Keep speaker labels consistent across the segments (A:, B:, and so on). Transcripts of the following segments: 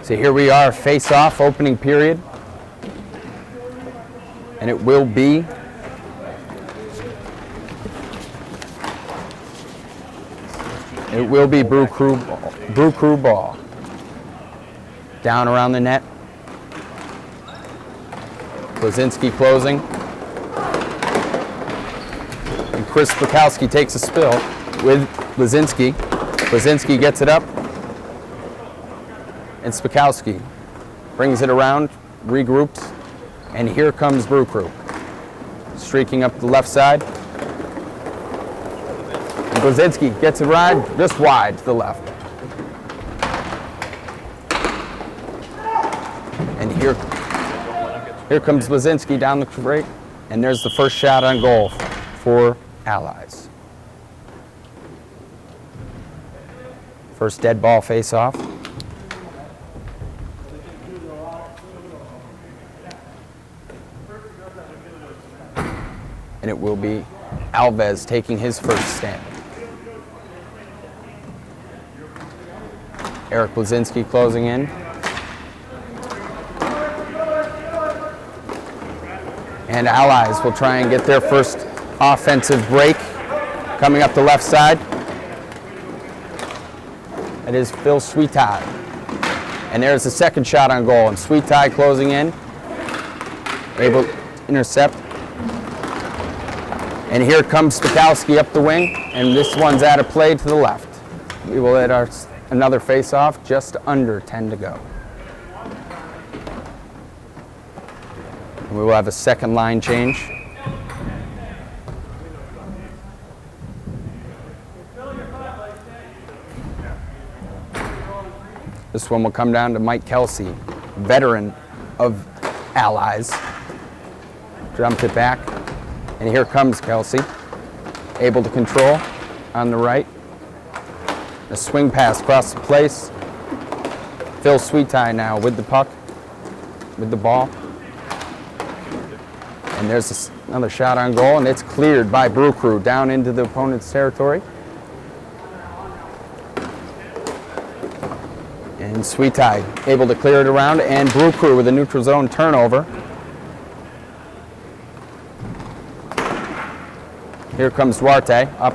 A: So here we are, face-off, opening period. And it will be Brew Crew ball. Down around the net. Blazinski closing. And Chris Spakowski takes a spill with Blazinski. Blazinski gets it up. And Spakowski brings it around, regroups, and here comes Brew Crew. Streaking up the left side. And Blazinski gets it right, just wide to the left. And here comes Blazinski down the right, and there's the first shot on goal for Allies. First dead ball face-off. And it will be Alves taking his first stand. Eric Blazinski closing in. And Allies will try and get their first offensive break coming up the left side. It is Phil Sweetie. And there's the second shot on goal. And Sweetie closing in. Able to intercept. And here comes Spakowski up the wing, and this one's out of play to the left. We will hit another face-off, just under 10 to go. And we will have a second line change. This one will come down to Mike Kelsey, veteran of Allies. Jumped it back. And here comes Kelsey, able to control on the right. A swing pass across the place. Phil Sweetie now with the puck, with the ball. And there's another shot on goal, and it's cleared by Brew Crew down into the opponent's territory. And Sweetie able to clear it around, and Brew Crew with a neutral zone turnover. Here comes Duarte up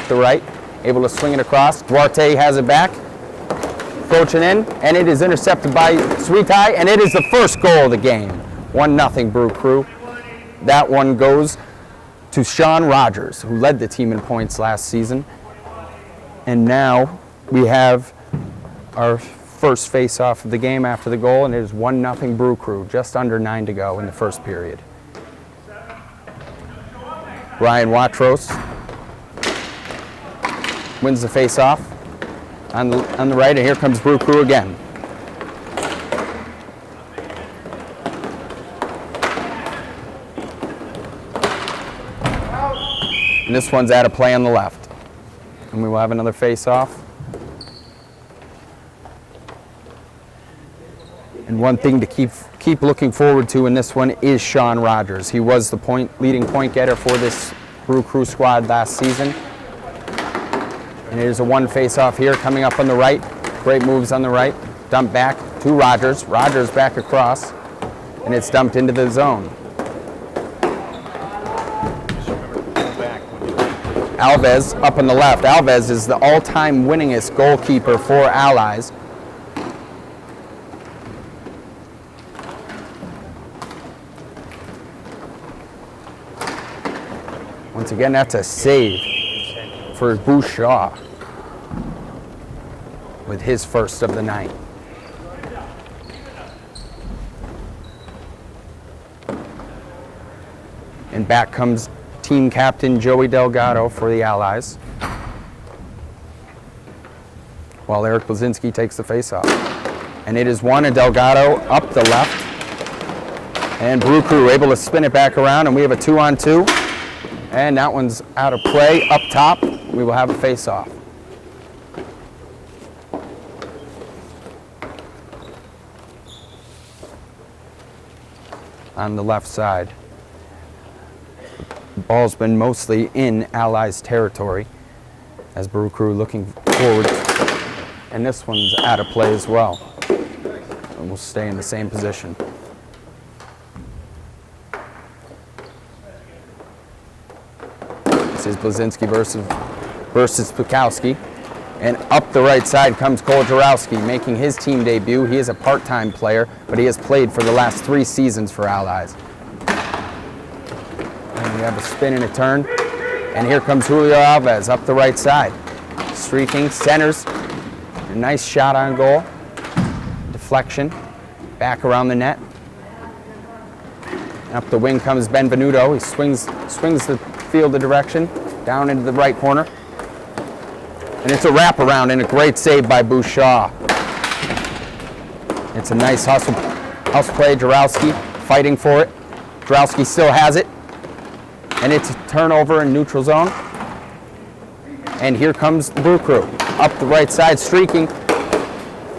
A: the right, able to swing it across. Duarte has it back, approaching in, and it is intercepted by Sweetie, and it is the first goal of the game. 1-0 Brew Crew. That one goes to Sean Rogers, who led the team in points last season. And now we have our first face-off of the game after the goal, and it is 1-0 Brew Crew, just under 9 to go in the first period. Ryan Watros wins the face-off on the right, and here comes Brew Crew again. And this one's out of play on the left. And we will have another face-off. And one thing to keep looking forward to in this one is Sean Rogers. He was the leading point getter for this Brew Crew squad last season. And it is a one face-off here coming up on the right. Great moves on the right. Dump back to Rogers. Rogers back across. And it's dumped into the zone. Alves up on the left. Alves is the all-time winningest goalkeeper for Allies. Once again, that's a save for Bouchard with his first of the night. And back comes team captain Joey Delgado for the Allies, while Eric Blazinski takes the face-off. And it is one, and Delgado up the left. And Brew Crew able to spin it back around, and we have a 2-on-2. And that one's out of play up top. We will have a face-off. On the left side. The ball's been mostly in Allies territory as Brew Crew looking forward And this one's out of play as well. And we'll stay in the same position. This is Blazinski versus Pukowski. And up the right side comes Cole Jarowski, making his team debut. He is a part-time player, but he has played for the last 3 seasons for Allies. And we have a spin and a turn. And here comes Julio Alves up the right side. Streaking, centers. A nice shot on goal. Deflection. Back around the net. Up the wing comes Benvenuto. He swings the field of direction down into the right corner. And it's a wraparound and a great save by Bouchard. It's a nice hustle play. Jarowski fighting for it. Jarowski still has it. And it's a turnover in neutral zone. And here comes the Brew Crew. Up the right side, streaking.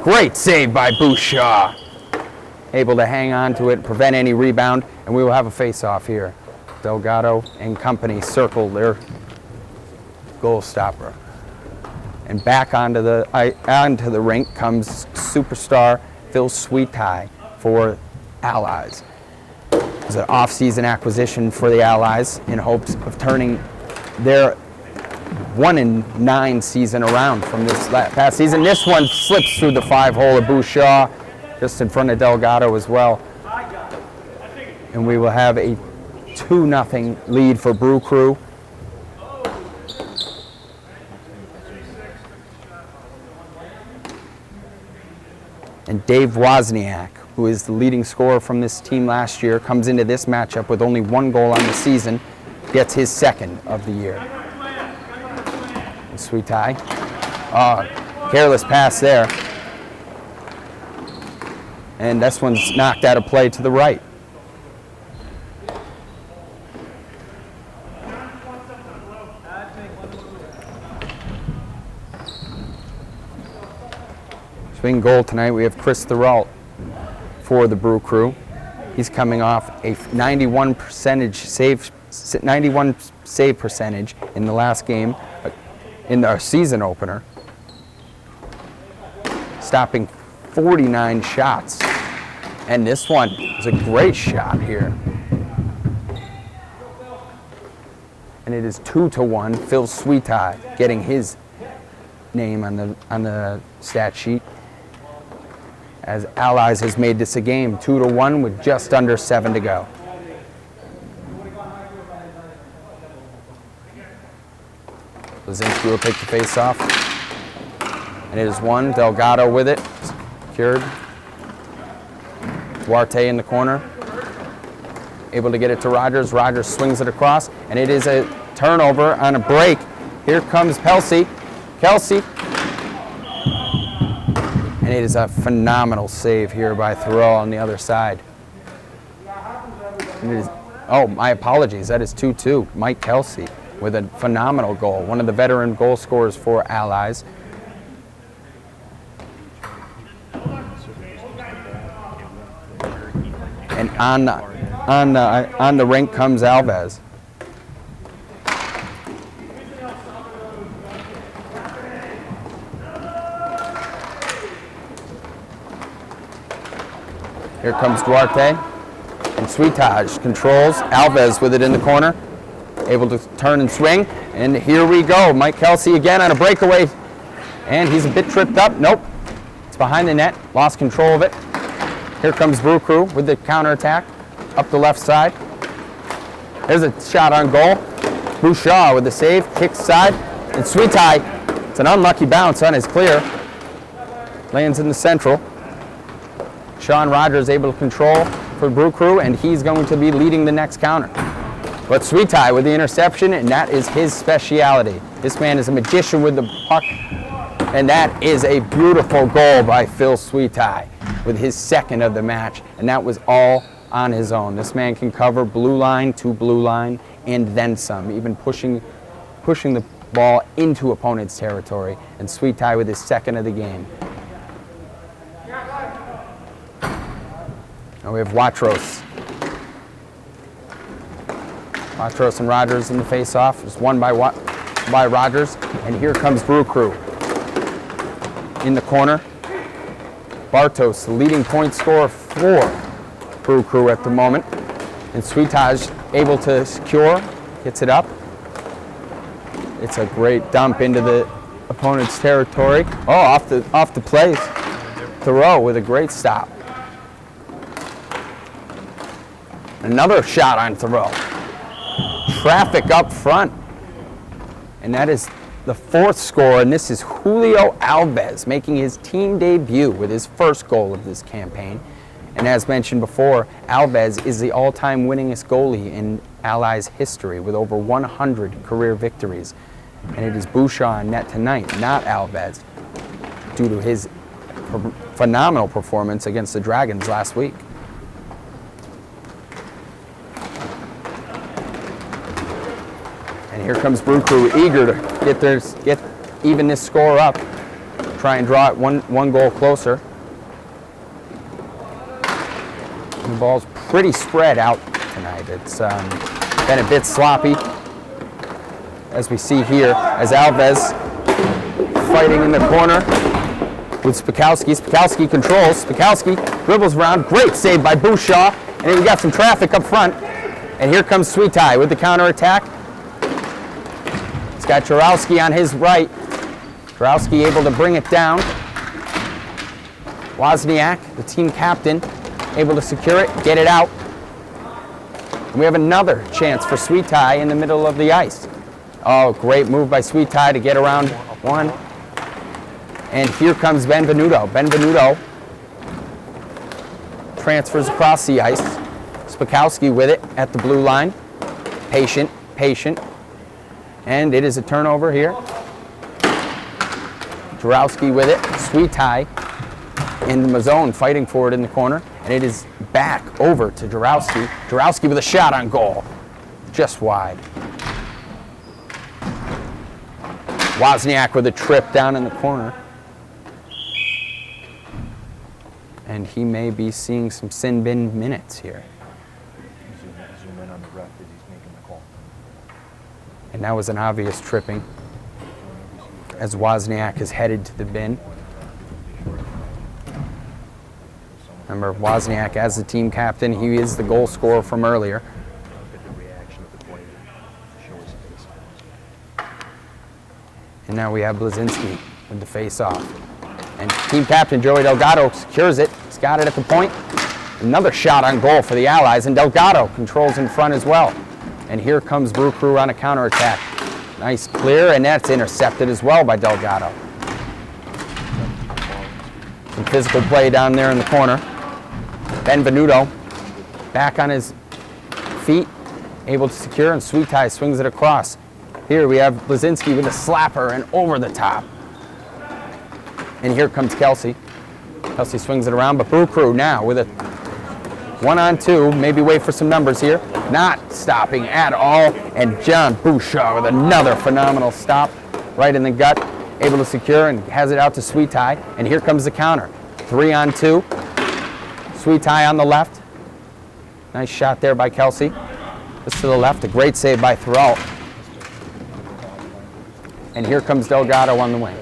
A: Great save by Bouchard. Able to hang on to it, prevent any rebound, and we will have a face-off here. Delgado and company circle their goal stopper. And back onto the rink comes superstar Phil Sweetie for Allies. It's an off-season acquisition for the Allies in hopes of turning their 1-9 season around from this past season. This one slips through the 5-hole of Bouchard, just in front of Delgado as well. And we will have a 2-0 lead for Brew Crew. And Dave Wozniak, who is the leading scorer from this team last year, comes into this matchup with only 1 goal on the season, gets his 2nd of the year. And Sweetie, careless pass there. And this one's knocked out of play to the right. Swing goal tonight, we have Chris Thuralt for the Brew Crew. He's coming off a 91 save percentage in the last game, in the season opener, stopping 49 shots. And this one is a great shot here. And it is 2-1. Phil Sweetie getting his name on the stat sheet, as Allies has made this a game, 2-1 with just under 7 to go. Blazinski will take the face off. And it is won. Delgado with it. Secured. Duarte in the corner. Able to get it to Rogers. Rogers swings it across. And it is a turnover on a break. Here comes Kelsey. And it is a phenomenal save here by Thoreau on the other side. And it is, oh, my apologies. That is 2-2. Mike Kelsey with a phenomenal goal. One of the veteran goal scorers for Allies. And on the rink comes Alves. Here comes Duarte, and Sweetage controls. Alves with it in the corner, able to turn and swing. And here we go, Mike Kelsey again on a breakaway, and he's a bit tripped up. Nope, it's behind the net, lost control of it. Here comes Brew Crew with the counterattack up the left side. There's a shot on goal. Bouchard with the save, kicks side, and Sweetie, it's an unlucky bounce on his clear. Lands in the central. Sean Rogers able to control for Brew Crew, and he's going to be leading the next counter. But Sweetie with the interception, and that is his speciality. This man is a magician with the puck, and that is a beautiful goal by Phil Sweetie with his 2nd of the match, and that was all on his own. This man can cover blue line to blue line and then some, even pushing the ball into opponent's territory, and Sweetie with his 2nd of the game. Now we have Watros. Watros and Rogers in the face-off. It's won by Rogers. And here comes Brew Crew. in the corner. Bartos, the leading point scorer for Brew Crew at the moment. And Sweetage able to secure, gets it up. It's a great dump into the opponent's territory. Oh, off the play. Thoreau with a great stop. Another shot on Thoreau. Traffic up front. And that is the fourth score, and this is Julio Alves making his team debut with his first goal of this campaign. And as mentioned before, Alves is the all-time winningest goalie in Allies history with over 100 career victories. And it is Bouchard on net tonight, not Alves, due to his phenomenal performance against the Dragons last week. And here comes Brew Crew, eager to get even this score up, try and draw it one goal closer. The ball's pretty spread out tonight. It's been a bit sloppy, as we see here, as Alves fighting in the corner with Spakowski. Spakowski controls. Spakowski dribbles around. Great save by Bouchard. And then we got some traffic up front. And here comes Sweetie with the counterattack. He's got Jarowski on his right. Jarowski able to bring it down. Wozniak, the team captain, able to secure it, get it out. And we have another chance for Sweetie in the middle of the ice. Oh, great move by Sweetie to get around one. And here comes Benvenuto. Benvenuto transfers across the ice. Spakowski with it at the blue line. Patient. And it is a turnover here. Jarowski with it. Sweetie in the zone fighting for it in the corner. And it is back over to Jarowski. Jarowski with a shot on goal. Just wide. Wozniak with a trip down in the corner. And he may be seeing some sin bin minutes here.
B: Zoom in on the ref as he's making the call.
A: And that was an obvious tripping, as Wozniak is headed to the bin. Remember, Wozniak as the team captain, he is the goal scorer from earlier. And now we have Blazinski with the face-off. And team captain Joey Delgado secures it. He's got it at the point. Another shot on goal for the Allies, and Delgado controls in front as well. And here comes Brew Crew on a counterattack. Nice clear, and that's intercepted as well by Delgado. Some physical play down there in the corner. Benvenuto back on his feet, able to secure, and Sweetie swings it across. Here we have Blazinski with a slapper and over the top. And here comes Kelsey. Kelsey swings it around, but Brew Crew now with a 1-on-2, maybe wait for some numbers here. Not stopping at all, and John Bouchard with another phenomenal stop right in the gut, able to secure and has it out to Sweetie. And here comes the counter. 3-on-2. Sweetie on the left. Nice shot there by Kelsey. This to the left, a great save by Thoreau. And here comes Delgado on the wing.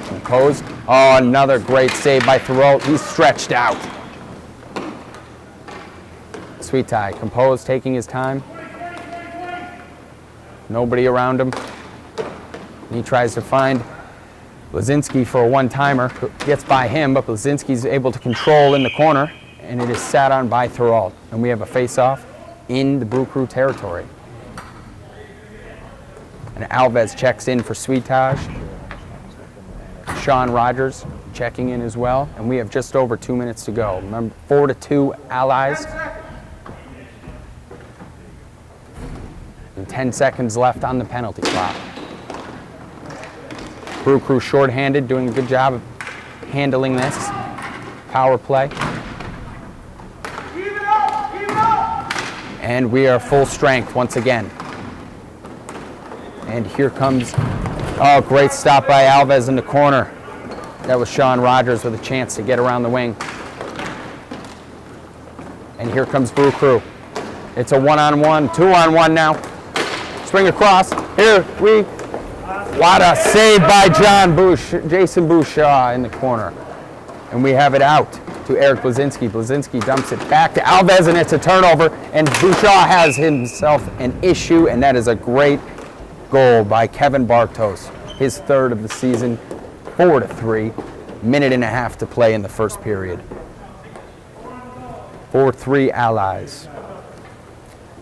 A: Composed. Oh, another great save by Thoreau. He's stretched out. Sweetie, composed, taking his time. Nobody around him. And he tries to find Blazinski for a one-timer. Gets by him, but Blazinski's able to control in the corner, and it is sat on by Thoreau. And we have a face-off in the Brew Crew territory. And Alves checks in for Sweetage. Sean Rogers checking in as well. And we have just over 2 minutes to go. Remember, 4-2 Allies. And 10 seconds left on the penalty clock. Brew Crew shorthanded, doing a good job of handling this. Power play. And we are full strength once again. And here comes, oh, great stop by Alves in the corner. That was Sean Rogers with a chance to get around the wing. And here comes Brew Crew. It's a 1-on-1, 2-on-1 now. Swing across. Here we What a save by Jason Bouchard in the corner. And we have it out to Eric Blazinski. Blazinski dumps it back to Alves, and it's a turnover. And Bouchard has himself an issue, and that is a great goal by Kevin Bartos. His third of the season, 4-3. Minute and a half to play in the first period. 4-3 Allies.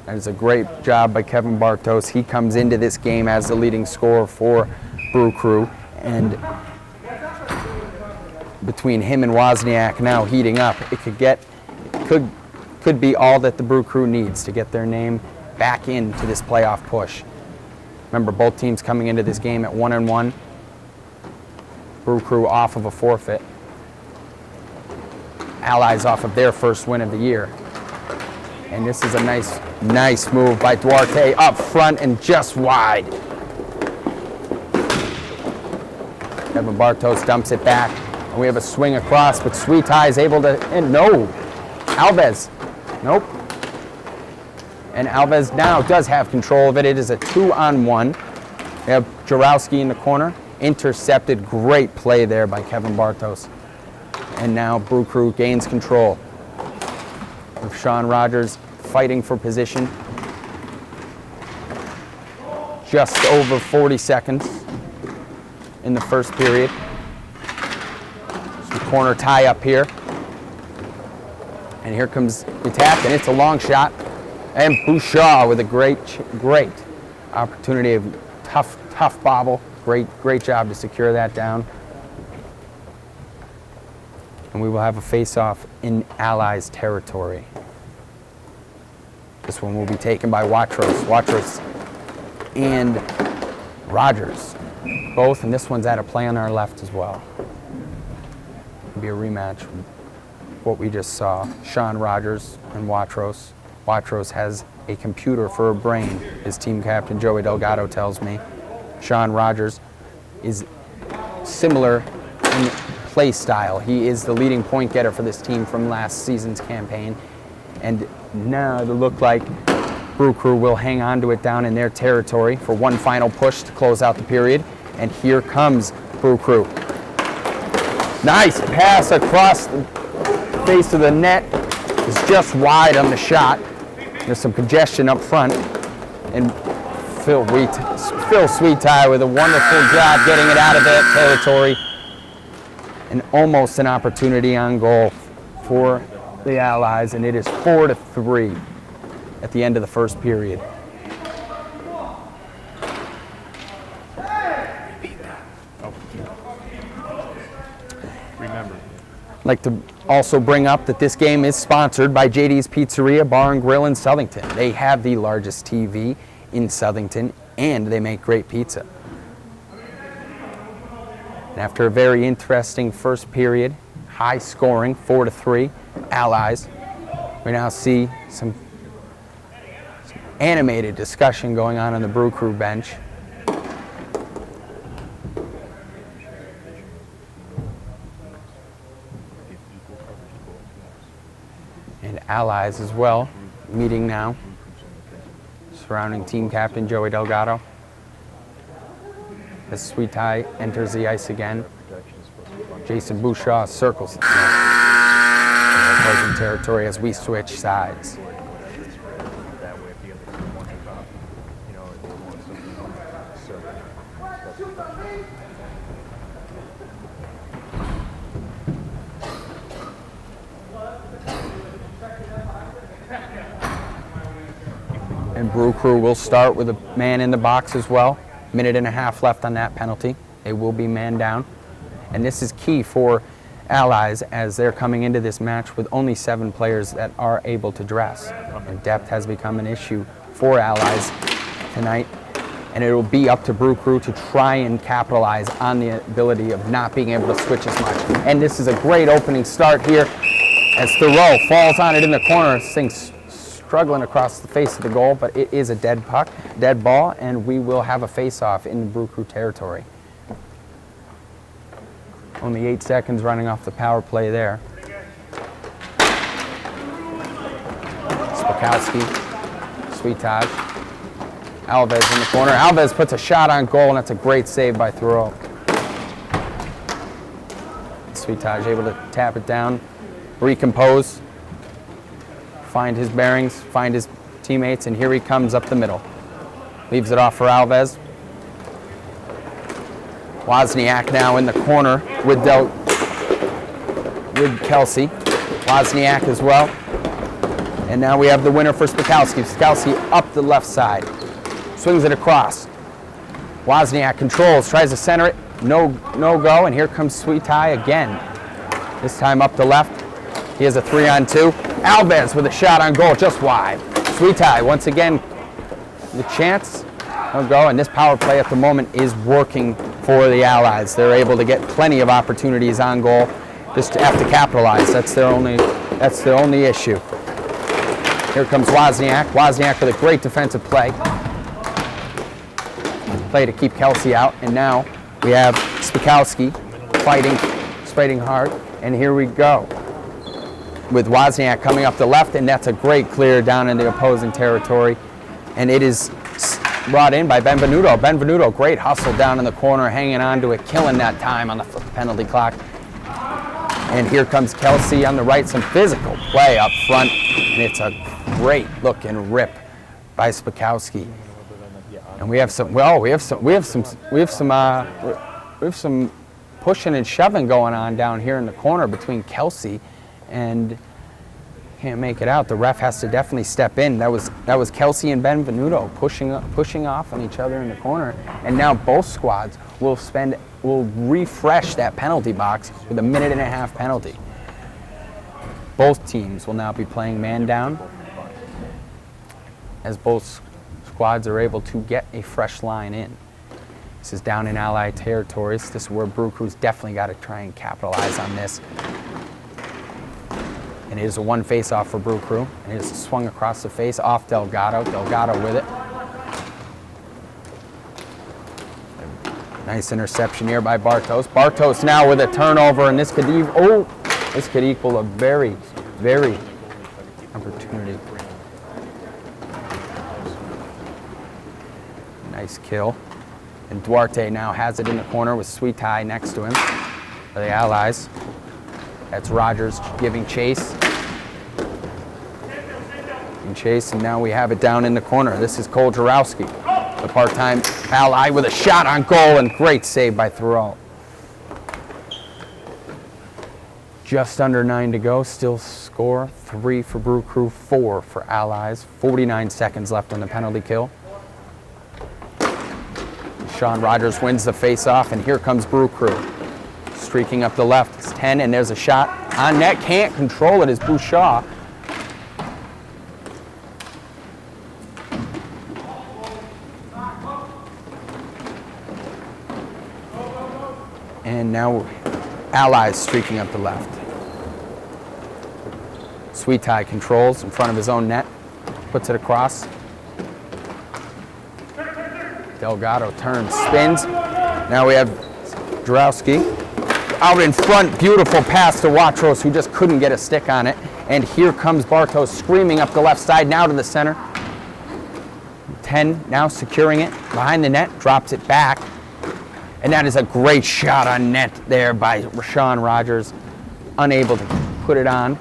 A: That is a great job by Kevin Bartos. He comes into this game as the leading scorer for Brew Crew, and between him and Wozniak now heating up, it could be all that the Brew Crew needs to get their name back into this playoff push. Remember, both teams coming into this game at 1-1. Brew Crew off of a forfeit. Allies off of their first win of the year. And this is a nice move by Duarte up front and just wide. Kevin Bartos dumps it back, and we have a swing across, but Sweet Tie is able to, and no, Alves, nope. And Alves now does have control of it. It is a 2-on-1. We have Jarowski in the corner, intercepted, great play there by Kevin Bartos. And now Brew Crew gains control. With Sean Rogers fighting for position. Just over 40 seconds in the first period. Some corner tie up here. And here comes the attack, and it's a long shot. And Bouchard with a great opportunity of tough bobble. Great job to secure that down. And we will have a face-off in Allies territory. This one will be taken by Watros and Rogers. Both, and this one's at a play on our left as well. It'll be a rematch from what we just saw. Sean Rogers and Watros. Watros has a computer for a brain, his team captain Joey Delgado tells me. Sean Rogers is similar in play style. He is the leading point getter for this team from last season's campaign. And now it look like Brew Crew will hang on to it down in their territory for one final push to close out the period. And here comes Brew Crew. Nice pass across the face of the net. It's just wide on the shot. There's some congestion up front. And Phil Sweet Tie with a wonderful job getting it out of that territory. And almost an opportunity on goal for the Allies, and it is 4-3 at the end of the first period.
B: Remember.
A: I'd like to also bring up that this game is sponsored by JD's Pizzeria Bar and Grill in Southington. They have the largest TV in Southington, and they make great pizza. And after a very interesting first period, high scoring, 4-3, Allies, we now see some animated discussion going on the Brew Crew bench. And Allies as well, meeting now, surrounding team captain Joey Delgado. As Sweet Tie enters the ice again, Jason Bouchard circles the opposing territory as we switch sides. And Brew Crew will start with a man in the box as well. Minute and a half left on that penalty. They will be man down. And this is key for Allies as they're coming into this match with only 7 players that are able to dress. And depth has become an issue for Allies tonight. And it will be up to Brew Crew to try and capitalize on the ability of not being able to switch as much. And this is a great opening start here as Thoreau falls on it in the corner. This thing's struggling across the face of the goal, but it is a dead puck, dead ball, and we will have a face-off in the Brew Crew territory. Only 8 seconds running off the power play there. Spakowski, Sweetage. Alves in the corner. Alves puts a shot on goal, and that's a great save by Thoreau. Sweetage able to tap it down, recompose, find his bearings, find his teammates, and here he comes up the middle. Leaves it off for Alves. Wozniak now in the corner with Kelsey. Wozniak as well. And now we have the winner for Spakowski. Spakowski up the left side. Swings it across. Wozniak controls, tries to center it. No go, and here comes Sweetie again. This time up the left. He has a 3-on-2. Alves with a shot on goal, just wide. Sweetie once again the chance. No go, and this power play at the moment is working for the Allies. They're able to get plenty of opportunities on goal. Just have to capitalize. That's their only issue. Here comes Wozniak. Wozniak with a great defensive play. Play to keep Kelsey out, and now we have Spakowski fighting hard, and here we go with Wozniak coming up the left, and that's a great clear down in the opposing territory, and it is brought in by Benvenuto. Benvenuto, great hustle down in the corner, hanging on to it, killing that time on the penalty clock. And here comes Kelsey on the right, some physical play up front, and it's a great looking rip by Spakowski. And we have some pushing and shoving going on down here in the corner between Kelsey and can't make it out. The ref has to definitely step in. That was Kelsey and Benvenuto pushing off on each other in the corner. And now both squads will refresh that penalty box with a 1.5-minute penalty. Both teams will now be playing man down as both squads are able to get a fresh line in. This is down in Allied territories. This is where Brew Crew's definitely got to try and capitalize on this. And it is a one face-off for Brew Crew. And it is swung across the face off Delgado. Delgado with it. Nice interception here by Bartos. Bartos now with a turnover, and this could equal a very, very opportunity. Nice kill. And Duarte now has it in the corner with Sweetie next to him for the Allies. That's Rogers giving chase. And now we have it down in the corner. This is Cole Jarowski, the part-time Ally, with a shot on goal, and great save by Thoreau. Just under 9 to go, still score 3 for Brew Crew, 4 for Allies. 49 seconds left on the penalty kill. Sean Rogers wins the face-off, and here comes Brew Crew. Streaking up the left, it's 10, and there's a shot on net. Can't control it as Bouchard. And now Allies streaking up the left. Sweetie controls in front of his own net, puts it across. Delgado turns, spins. Now we have Jarowski out in front. Beautiful pass to Watros, who just couldn't get a stick on it. And here comes Bartos screaming up the left side, now to the center. 10 now securing it behind the net, drops it back. And that is a great shot on net there by Sean Rogers, unable to put it on.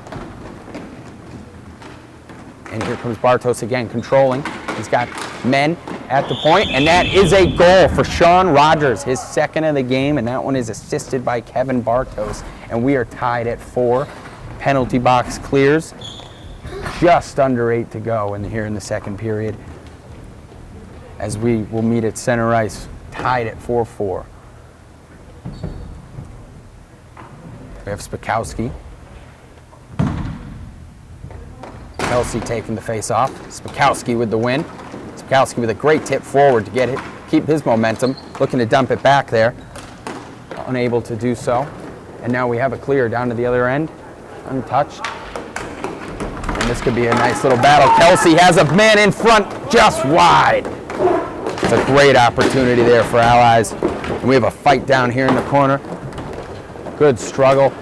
A: And here comes Bartos again, controlling. He's got men at the point, and that is a goal for Sean Rogers, his second of the game, and that one is assisted by Kevin Bartos. And we are tied at 4. Penalty box clears. Just under 8 to go here in the second period, as we will meet at center ice, tied at 4-4. We have Spakowski. Kelsey taking the face off. Spakowski with the win. Spakowski with a great tip forward to get it, keep his momentum, looking to dump it back there. Unable to do so. And now we have a clear down to the other end, untouched. And this could be a nice little battle. Kelsey has a man in front, just wide. It's a great opportunity there for Allies. And we have a fight down here in the corner. Good struggle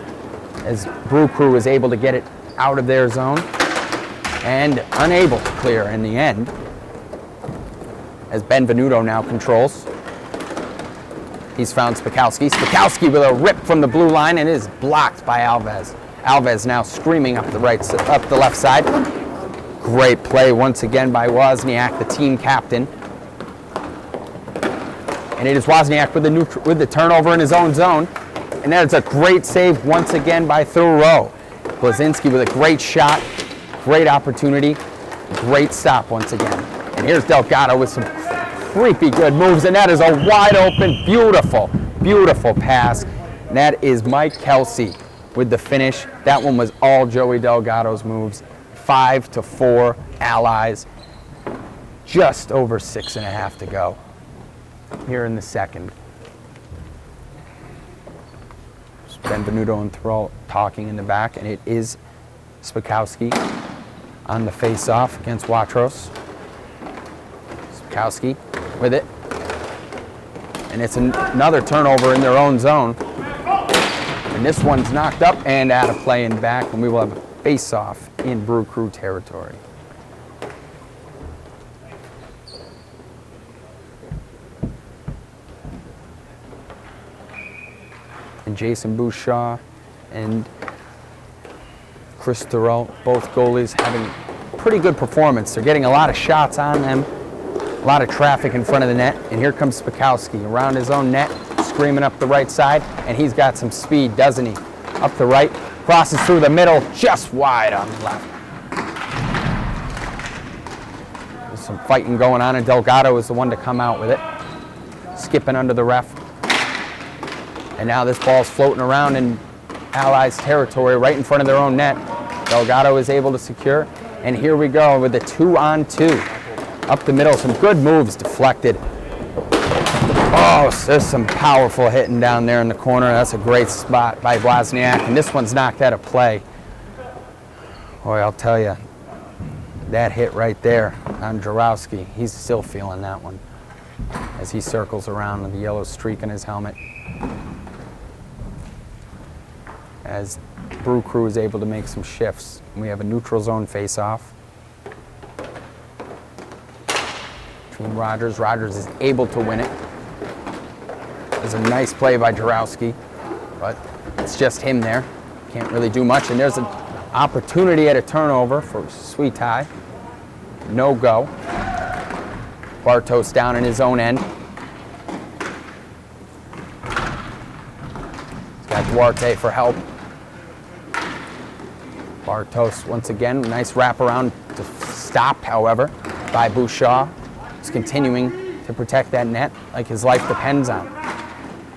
A: as Brew Crew was able to get it out of their zone and unable to clear in the end. as Benvenuto now controls. He's found Spakowski. Spakowski with a rip from the blue line, and it is blocked by Alves. Alves now screaming up the left side. Great play once again by Wozniak, the team captain. And it is Wozniak with the turnover in his own zone. And that's a great save once again by Thoreau. Blazinski with a great shot, great opportunity, great stop once again. And here's Delgado with some creepy good moves, and that is a wide open, beautiful, beautiful pass. And that is Mike Kelsey with the finish. That one was all Joey Delgado's moves. 5-4 Allies. Just over 6.5 to go here in the second. Benvenuto and Thoreau talking in the back, and it is Spakowski on the face-off against Watros. Spakowski with it, and it's another turnover in their own zone, and this one's knocked up and out of play and back, and we will have a face-off in Brew Crew territory. And Jason Bouchard and Chris Thoreau, both goalies having pretty good performance. They're getting a lot of shots on them. A lot of traffic in front of the net, and here comes Spakowski around his own net, screaming up the right side, and he's got some speed, doesn't he? Up the right, crosses through the middle, just wide on the left. There's some fighting going on, and Delgado is the one to come out with it, skipping under the ref. And now this ball's floating around in Allies territory, right in front of their own net. Delgado is able to secure, and here we go with the 2-on-2. Up the middle, some good moves deflected. Oh, there's some powerful hitting down there in the corner. That's a great spot by Wozniak, and this one's knocked out of play. Boy, I'll tell you, that hit right there on Jarowski, he's still feeling that one as he circles around with the yellow streak on his helmet. As Brew Crew is able to make some shifts. We have a neutral zone face-off. Rogers. Rogers is able to win it. There's a nice play by Jarowski, but it's just him there. Can't really do much, and there's an opportunity at a turnover for Sweetie. No go. Bartos down in his own end. He's got Duarte for help. Bartos once again, nice wraparound to stop, however, by Bouchard. He's continuing to protect that net like his life depends on.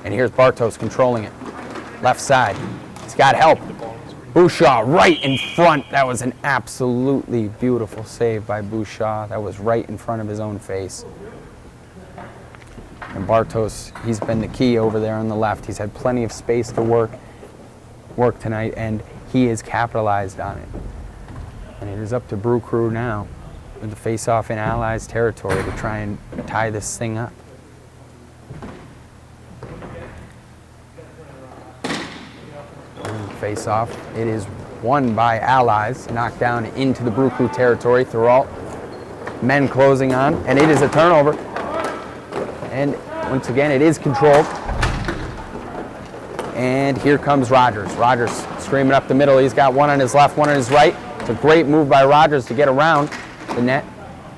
A: And here's Bartos controlling it. Left side. He's got help. Bouchard right in front. That was an absolutely beautiful save by Bouchard. That was right in front of his own face. And Bartos, he's been the key over there on the left. He's had plenty of space to work tonight, and he has capitalized on it. And it is up to Brew Crew now with the face-off in Allies territory to try and tie this thing up. Face-off, it is won by Allies, knocked down into the Brew Crew territory. Thoreau, men closing on, and it is a turnover. And once again, it is controlled. And here comes Rogers. Rogers screaming up the middle. He's got one on his left, one on his right. It's a great move by Rogers to get around the net,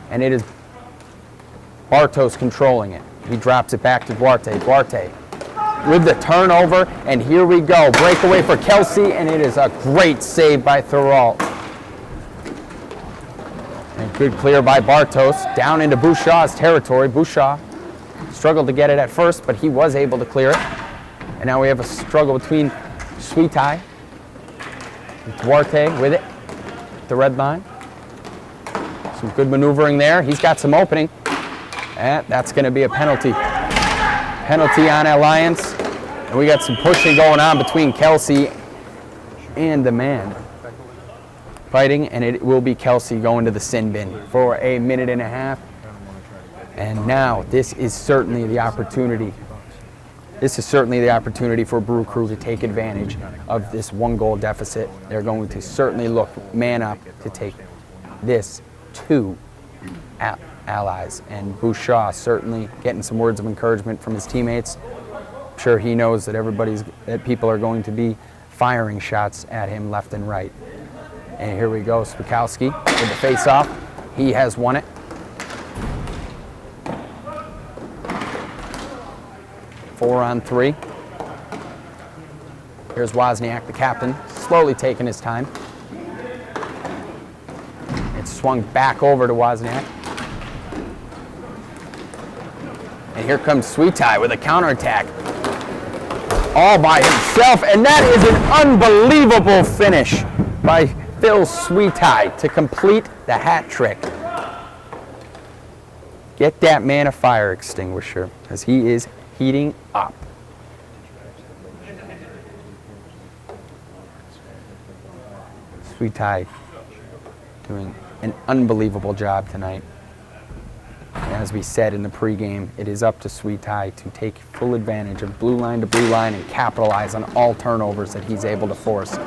A: and it is Bartos controlling it. He drops it back to Duarte. Duarte with the turnover, and here we go. Breakaway for Kelsey, and it is a great save by Thoreau. And good clear by Bartos down into Bouchard's territory. Bouchard struggled to get it at first, but he was able to clear it. And now we have a struggle between Sweetie and Duarte with it, the red line. Some good maneuvering there. He's got some opening. And that's going to be a penalty. Penalty on Alliance. And we got some pushing going on between Kelsey and the man fighting. And it will be Kelsey going to the sin bin for a minute and a half. And now this is certainly the opportunity. This is certainly the opportunity for Brew Crew to take advantage of this 1-goal deficit. They're going to certainly look man up to take this to Allies. And Bouchard certainly getting some words of encouragement from his teammates. I'm sure he knows that people are going to be firing shots at him left and right. And here we go, Spakowski with the face-off. He has won it. 4-on-3. Here's Wozniak, the captain, slowly taking his time. It's swung back over to Wozniak. And here comes Sweetie with a counterattack. All by himself, and that is an unbelievable finish by Phil Sweetie to complete the hat trick. Get that man a fire extinguisher, because he is heating up. Sweetie doing an unbelievable job tonight. And as we said in the pregame, it is up to Sweetie to take full advantage of blue line to blue line and capitalize on all turnovers that he's able to force.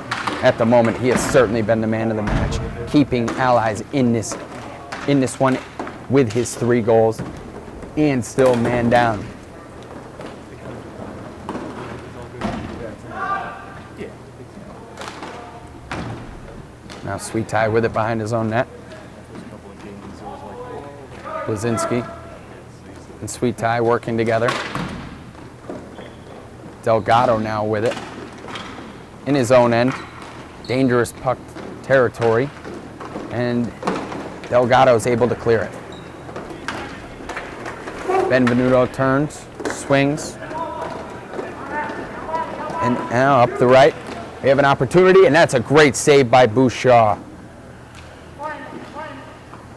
A: At the moment, he has certainly been the man of the match, keeping Allies in this one with his 3 goals and still man down. Now Sweetie with it behind his own net. Blazinski and Sweetie working together. Delgado now with it in his own end. Dangerous puck territory, and Delgado is able to clear it. Benvenuto turns, swings, and now up the right. We have an opportunity, and that's a great save by Bouchard.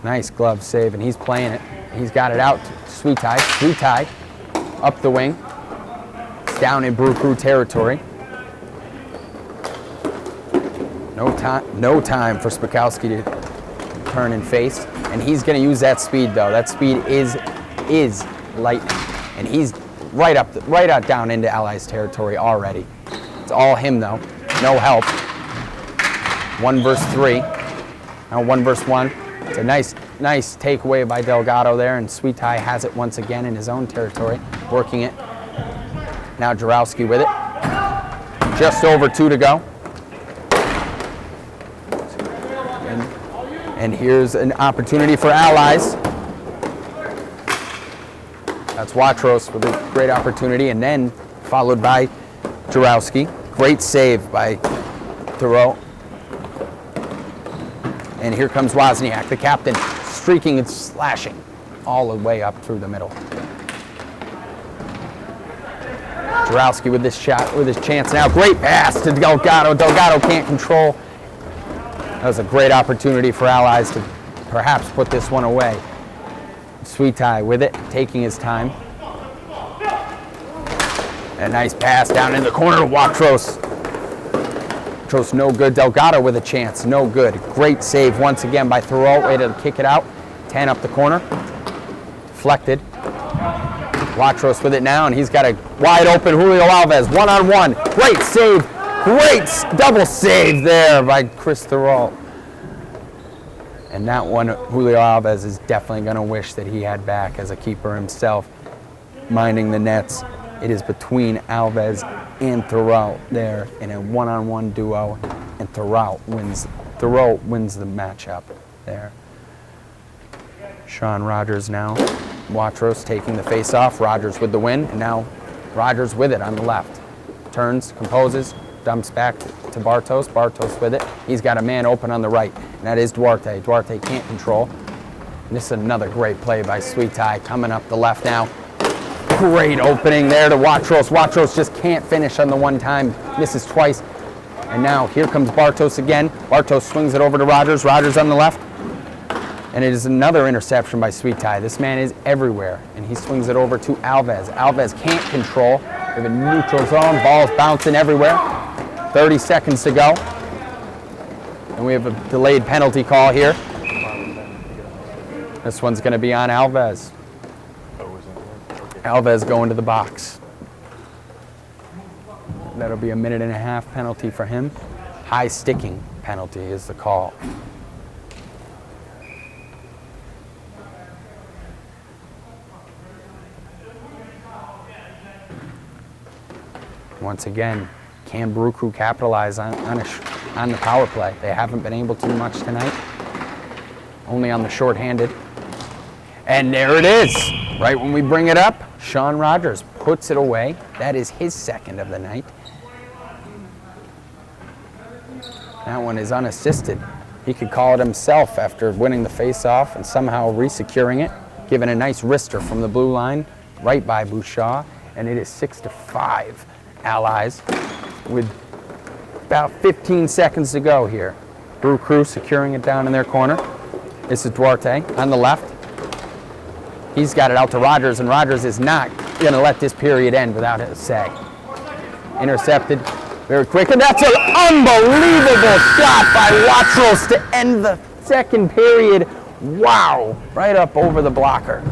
A: Nice glove save, and he's playing it. He's got it out to Sweetie. Sweetie up the wing. It's down in Brew Crew territory. No time for Spakowski to turn and face, and he's going to use that speed though. That speed is lightning, and he's right out down into Allies territory already. It's all him though. No help. 1 versus 3. Now 1 versus 1. It's a nice takeaway by Delgado there, and Sweetie has it once again in his own territory, working it. Now Jarowski with it. Just over 2 to go. And here's an opportunity for Allies. That's Watros with a great opportunity, and then followed by Jarowski. Great save by Thoreau. And here comes Wozniak, the captain, streaking and slashing all the way up through the middle. Jarowski with this shot, with his chance now. Great pass to Delgado. Delgado can't control. That was a great opportunity for Allies to perhaps put this one away. Sweetie with it, taking his time. A nice pass down in the corner to Watros. Watros no good. Delgado with a chance, no good. Great save once again by Thoreau. Way to kick it out. 10 up the corner. Deflected. Watros with it now, and he's got a wide open Julio Alves. 1-on-1. Great save. Great double save there by Chris Thoreau. And that one, Julio Alves is definitely going to wish that he had back as a keeper himself, minding the nets. It is between Alves and Thoreau there in a 1-on-1 duo, and Thoreau wins the matchup there. Sean Rogers now. Watros taking the face off. Rogers with the win, and now Rogers with it on the left. Turns, composes, dumps back to Bartos. Bartos with it. He's got a man open on the right, and that is Duarte. Duarte can't control. And this is another great play by Sweetie coming up the left now. Great opening there to Watros. Watros just can't finish on the one time. Misses twice. And now here comes Bartos again. Bartos swings it over to Rogers. Rogers on the left. And it is another interception by Sweetie. This man is everywhere. And he swings it over to Alves. Alves can't control. We have a neutral zone. Ball's bouncing everywhere. 30 seconds to go. And we have a delayed penalty call here. This one's going to be on Alves. Alves going to the box. That'll be a 1.5-minute penalty for him. High sticking penalty is the call. once again, can Brew Crew capitalize on the power play? They haven't been able to much tonight, only on the shorthanded. And there it is. Right when we bring it up, Sean Rogers puts it away. That is his second of the night. That one is unassisted. He could call it himself after winning the face-off and somehow re-securing it, giving a nice wrister from the blue line right by Bouchard. And it is 6-5 Allies with about 15 seconds to go here. Brew Crew securing it down in their corner. This is Duarte on the left. He's got it out to Rogers, and Rogers is not going to let this period end without a say. Intercepted very quick, and that's an unbelievable shot by Watros to end the second period. Wow, right up over the blocker.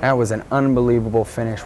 A: That was an unbelievable finish.